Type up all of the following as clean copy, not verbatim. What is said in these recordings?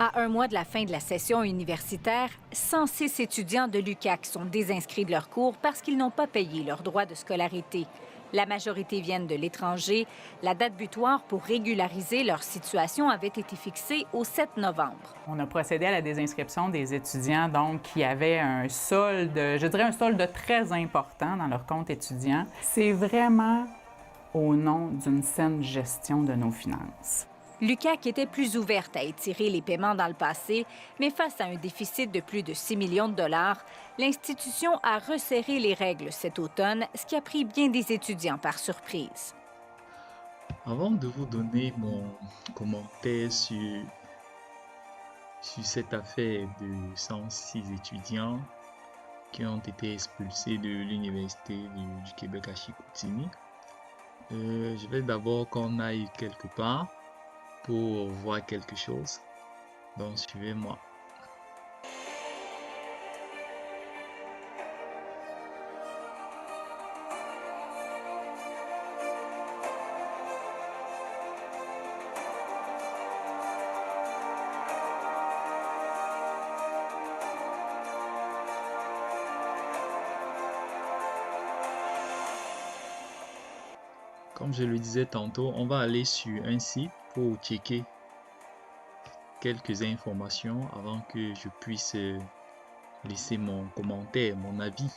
À un mois de la fin de la session universitaire, 106 étudiants de l'UQAC sont désinscrits de leurs cours parce qu'ils n'ont pas payé leurs droits de scolarité. La majorité viennent de l'étranger. La date butoir pour régulariser leur situation avait été fixée au 7 novembre. On a procédé à la désinscription des étudiants donc, qui avaient un solde, je dirais un solde très important dans leur compte étudiant. C'est vraiment au nom d'une saine gestion de nos finances. L'UQAC était plus ouverte à étirer les paiements dans le passé, mais face à un déficit de plus de 6 millions de dollars, l'institution a resserré les règles cet automne, ce qui a pris bien des étudiants par surprise. Avant de vous donner mon commentaire sur cette affaire de 106 étudiants qui ont été expulsés de l'Université du Québec à Chicoutimi, je vais d'abord qu'on aille quelque part pour voir quelque chose. Donc, suivez-moi. Comme je le disais tantôt, on va aller sur un site pour checker quelques informations avant que je puisse laisser mon commentaire, mon avis.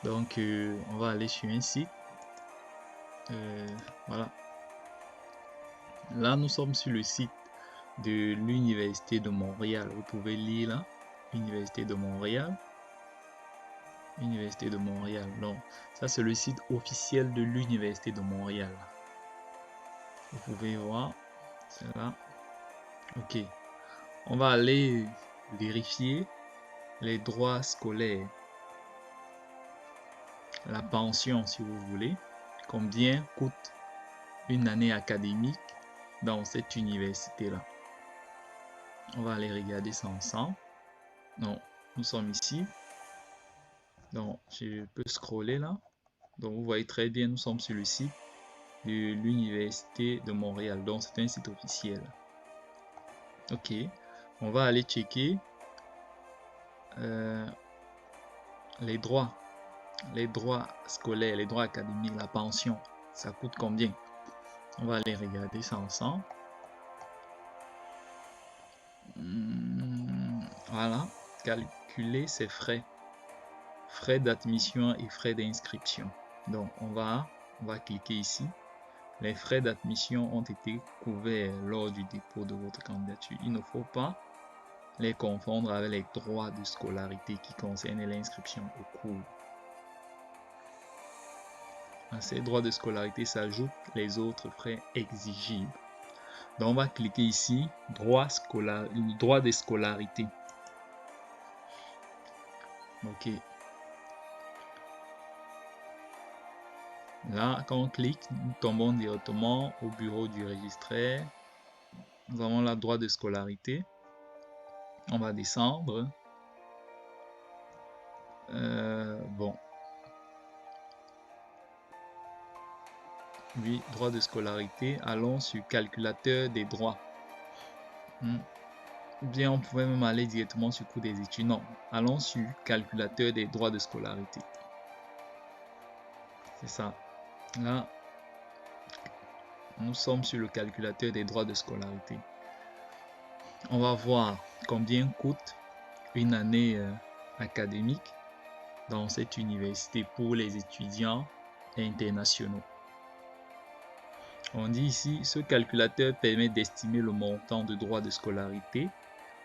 Donc, on va aller sur un site. Voilà. Là, nous sommes sur le site de l'Université de Montréal. Vous pouvez lire là, Université de Montréal. Université de Montréal. Donc, ça c'est le site officiel de l'Université de Montréal. Vous pouvez voir, c'est là. Ok. On va aller vérifier les droits scolaires. La pension, si vous voulez. Combien coûte une année académique dans cette université-là. On va aller regarder ça ensemble. Donc, nous sommes ici. Donc, je peux scroller là. Donc, vous voyez très bien, nous sommes sur le site de l'Université de Montréal. Donc, c'est un site officiel. Ok. On va aller checker les droits. Les droits scolaires, les droits académiques, la pension. Ça coûte combien? On va aller regarder ça ensemble. Voilà. Calculer ses frais. Frais d'admission et frais d'inscription. Donc, on va cliquer ici. Les frais d'admission ont été couverts lors du dépôt de votre candidature. Il ne faut pas les confondre avec les droits de scolarité qui concernent l'inscription au cours. À ces droits de scolarité s'ajoutent les autres frais exigibles. Donc, on va cliquer ici, droit de scolarité. Ok. Là, quand on clique, nous tombons directement au bureau du registraire. Nous avons le droit de scolarité. On va descendre. Bon. Oui, droit de scolarité. Allons sur calculateur des droits. Bien, on pouvait même aller directement sur coût des études. Non, allons sur calculateur des droits de scolarité. C'est ça. Là, nous sommes sur le calculateur des droits de scolarité. On va voir combien coûte une année académique dans cette université pour les étudiants internationaux. On dit ici, ce calculateur permet d'estimer le montant de droits de scolarité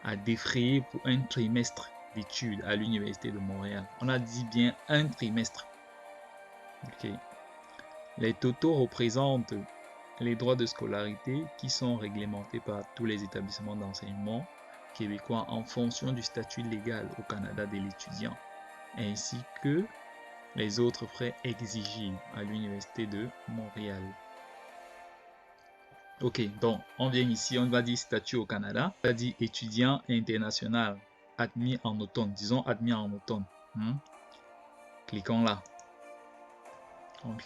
à défrayer pour un trimestre d'études à l'Université de Montréal. On a dit bien un trimestre. Ok. Les totaux représentent les droits de scolarité qui sont réglementés par tous les établissements d'enseignement québécois en fonction du statut légal au Canada de l'étudiant, ainsi que les autres frais exigibles à l'Université de Montréal. Ok, donc on vient ici, on va dire statut au Canada, on va dire étudiant international, admis en automne, disons admis en automne. Cliquons là. On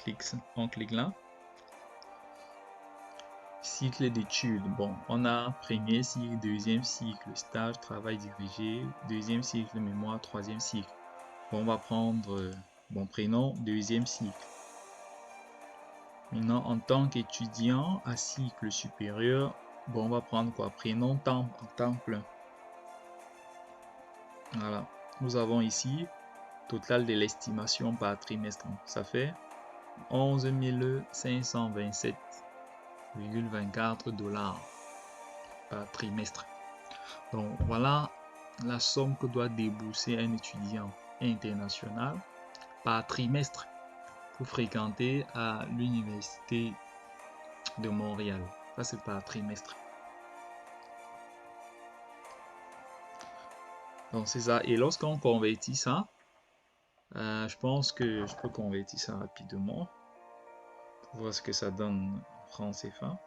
clique là. cycle d'études. Bon, on a premier cycle, deuxième cycle, stage, travail dirigé, deuxième cycle, mémoire, troisième cycle. Bon, on va prendre, prenons deuxième cycle. Maintenant, en tant qu'étudiant à cycle supérieur, on va prendre quoi? Prenons temps en temps plein. Voilà. Nous avons ici total de l'estimation par trimestre. Ça fait 11 527,24 $ par trimestre. Donc voilà la somme que doit débourser un étudiant international par trimestre pour fréquenter à l'université de Montréal. Ça, c'est par trimestre. Donc c'est ça. Et lorsqu'on convertit ça, je pense que je peux convertir ça rapidement pour voir ce que ça donne en francs CFA.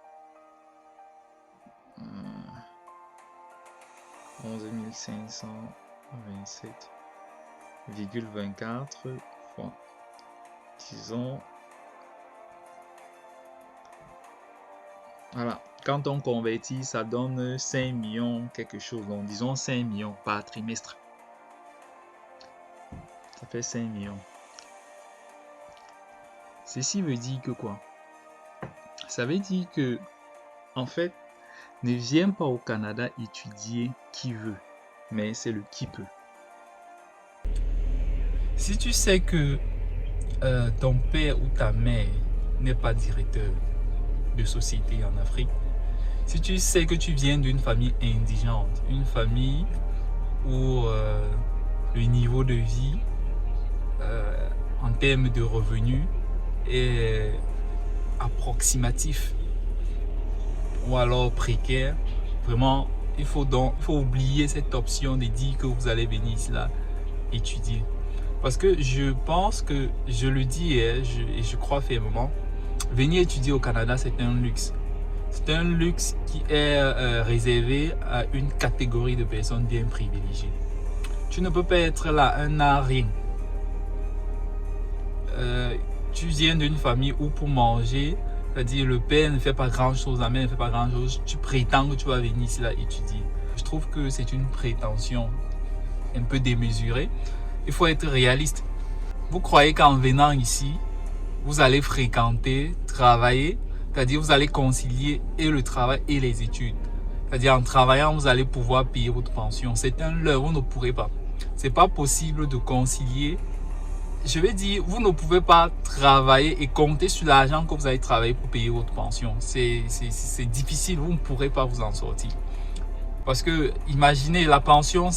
11 527,24 fois, disons, voilà, quand on convertit, ça donne 5 millions quelque chose, donc disons 5 millions par trimestre. Ça fait 5 millions. Ceci veut dire que quoi? Ça veut dire que, en fait, ne viens pas au Canada étudier qui veut, mais c'est le qui peut. Si tu sais que ton père ou ta mère n'est pas directeur de société en Afrique, si tu sais que tu viens d'une famille indigente, une famille où le niveau de vie en termes de revenus est approximatif ou alors précaire, vraiment il faut oublier cette option de dire que vous allez venir ici là étudier, parce que je pense que, je le dis et je crois fermement, venir étudier au Canada c'est un luxe. C'est un luxe qui est réservé à une catégorie de personnes bien privilégiées. Tu ne peux pas être là un an rien. Tu viens d'une famille où pour manger, c'est-à-dire le père ne fait pas grand-chose, la mère ne fait pas grand-chose, tu prétends que tu vas venir ici là étudier. Je trouve que c'est une prétention un peu démesurée. Il faut être réaliste. Vous croyez qu'en venant ici, vous allez fréquenter, travailler, c'est-à-dire vous allez concilier et le travail et les études. C'est-à-dire en travaillant, vous allez pouvoir payer votre pension. C'est un leurre, vous ne pourrez pas. C'est pas possible de concilier. Je vais dire, vous ne pouvez pas travailler et compter sur l'argent que vous allez travailler pour payer votre pension. C'est difficile, vous ne pourrez pas vous en sortir. Parce que, imaginez, la pension,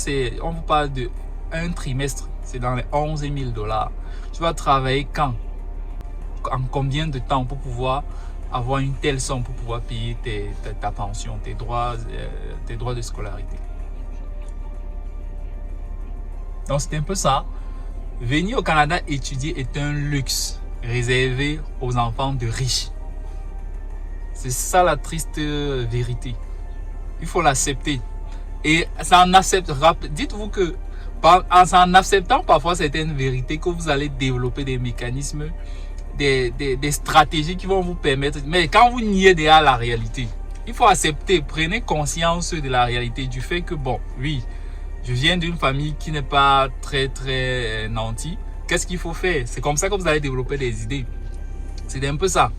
on vous parle de un trimestre, c'est dans les 11 000 $. Tu vas travailler quand? En combien de temps pour pouvoir avoir une telle somme pour pouvoir payer ta pension, tes droits de scolarité? Donc, c'est un peu ça. Venir au Canada étudier est un luxe réservé aux enfants de riches. C'est ça la triste vérité. Il faut l'accepter. Et ça en accepte. Dites-vous que en acceptant parfois certaines vérités, que vous allez développer des mécanismes, des stratégies qui vont vous permettre. Mais quand vous niez déjà la réalité, il faut accepter. Prenez conscience de la réalité, du fait que bon, oui, je viens d'une famille qui n'est pas très nantie. Qu'est-ce qu'il faut faire? C'est comme ça que vous allez développer des idées. C'est un peu ça.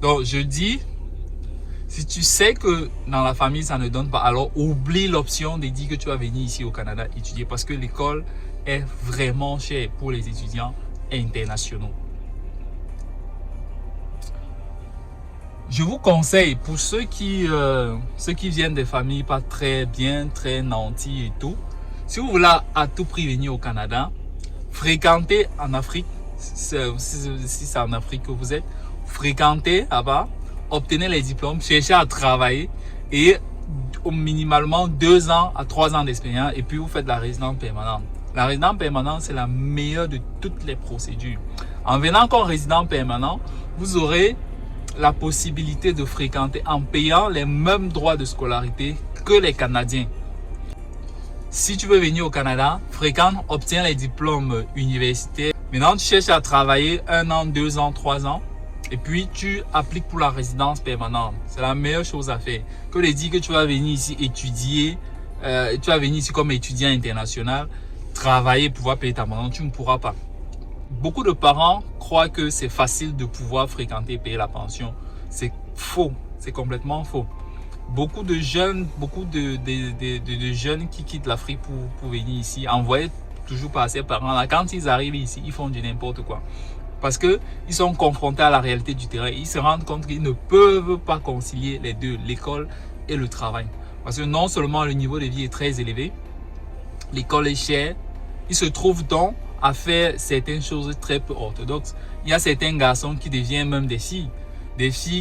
Donc, je dis, si tu sais que dans la famille, ça ne donne pas, alors oublie l'option de dire que tu vas venir ici au Canada étudier, parce que l'école est vraiment chère pour les étudiants internationaux. Je vous conseille, pour ceux qui viennent des familles pas très nanties et tout, si vous voulez à tout prix venir au Canada, fréquentez en Afrique, si c'est en Afrique que vous êtes, fréquentez là-bas, obtenez les diplômes, cherchez à travailler et au minimalement 2 ans à 3 ans d'expérience, et puis vous faites la résidence permanente. La résidence permanente, c'est la meilleure de toutes les procédures. En venant comme résident permanent, vous aurez la possibilité de fréquenter en payant les mêmes droits de scolarité que les Canadiens. Si tu veux venir au Canada, fréquente, obtiens les diplômes universitaires. Maintenant, tu cherches à travailler 1 an, 2 ans, 3 ans. Et puis, tu appliques pour la résidence permanente. C'est la meilleure chose à faire. Que de dire que tu vas venir ici étudier, tu vas venir ici comme étudiant international, travailler, pouvoir payer ta maison, tu ne pourras pas. Beaucoup de parents croient que c'est facile de pouvoir fréquenter et payer la pension. C'est faux, c'est complètement faux. Beaucoup de jeunes, jeunes qui quittent l'Afrique pour venir ici, envoyés toujours par ses parents, là, quand ils arrivent ici, ils font du n'importe quoi. Parce qu'ils sont confrontés à la réalité du terrain. Ils se rendent compte qu'ils ne peuvent pas concilier les deux, l'école et le travail. Parce que non seulement le niveau de vie est très élevé, l'école est chère, ils se trouvent donc à faire certaines choses très peu orthodoxes. Il y a certains garçons qui deviennent même des filles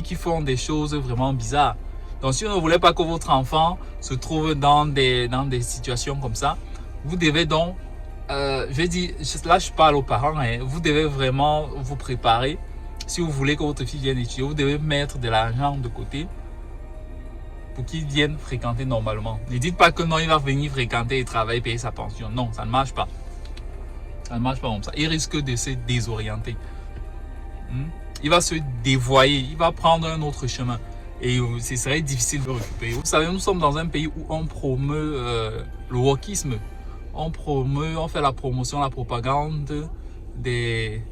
qui font des choses vraiment bizarres. Donc si vous ne voulez pas que votre enfant se trouve dans des situations comme ça, vous devez donc, je dis, là je parle aux parents, hein, vous devez vraiment vous préparer. Si vous voulez que votre fille vienne étudier, vous devez mettre de l'argent de côté pour qu'il vienne fréquenter normalement. Ne dites pas que non, il va venir fréquenter et travailler, payer sa pension. Non, ça ne marche pas. Ça ne marche pas comme ça. Il risque de se désorienter. Il va se dévoyer, il va prendre un autre chemin. Et ce serait difficile de récupérer. Vous savez, nous sommes dans un pays où on promeut le wokisme. On fait la promotion, la propagande des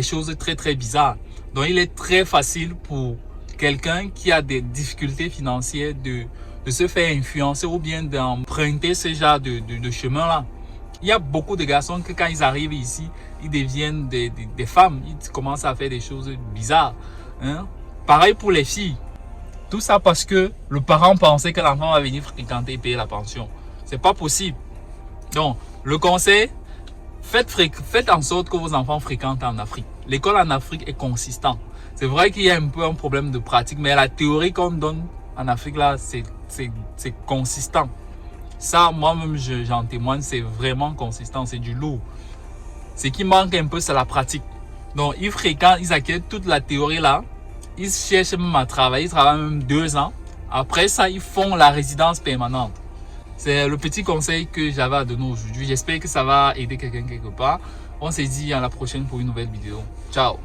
choses très très bizarres. Donc il est très facile pour quelqu'un qui a des difficultés financières de se faire influencer ou bien d'emprunter ce genre de chemin-là. Il y a beaucoup de garçons que quand ils arrivent ici, ils deviennent des femmes. Ils commencent à faire des choses bizarres. Hein? Pareil pour les filles. Tout ça parce que le parent pensait que l'enfant va venir fréquenter et payer la pension. C'est pas possible. Donc, le conseil, faites en sorte que vos enfants fréquentent en Afrique. L'école en Afrique est consistante. C'est vrai qu'il y a un peu un problème de pratique, mais la théorie qu'on donne en Afrique, là, c'est consistant. Ça, moi-même, j'en témoigne, c'est vraiment consistant, c'est du lourd. Ce qui manque un peu, c'est la pratique. Donc, ils acquièrent toute la théorie là. Ils cherchent même à travailler, ils travaillent même 2 ans. Après ça, ils font la résidence permanente. C'est le petit conseil que j'avais à donner aujourd'hui. J'espère que ça va aider quelqu'un quelque part. On se dit à la prochaine pour une nouvelle vidéo. Ciao!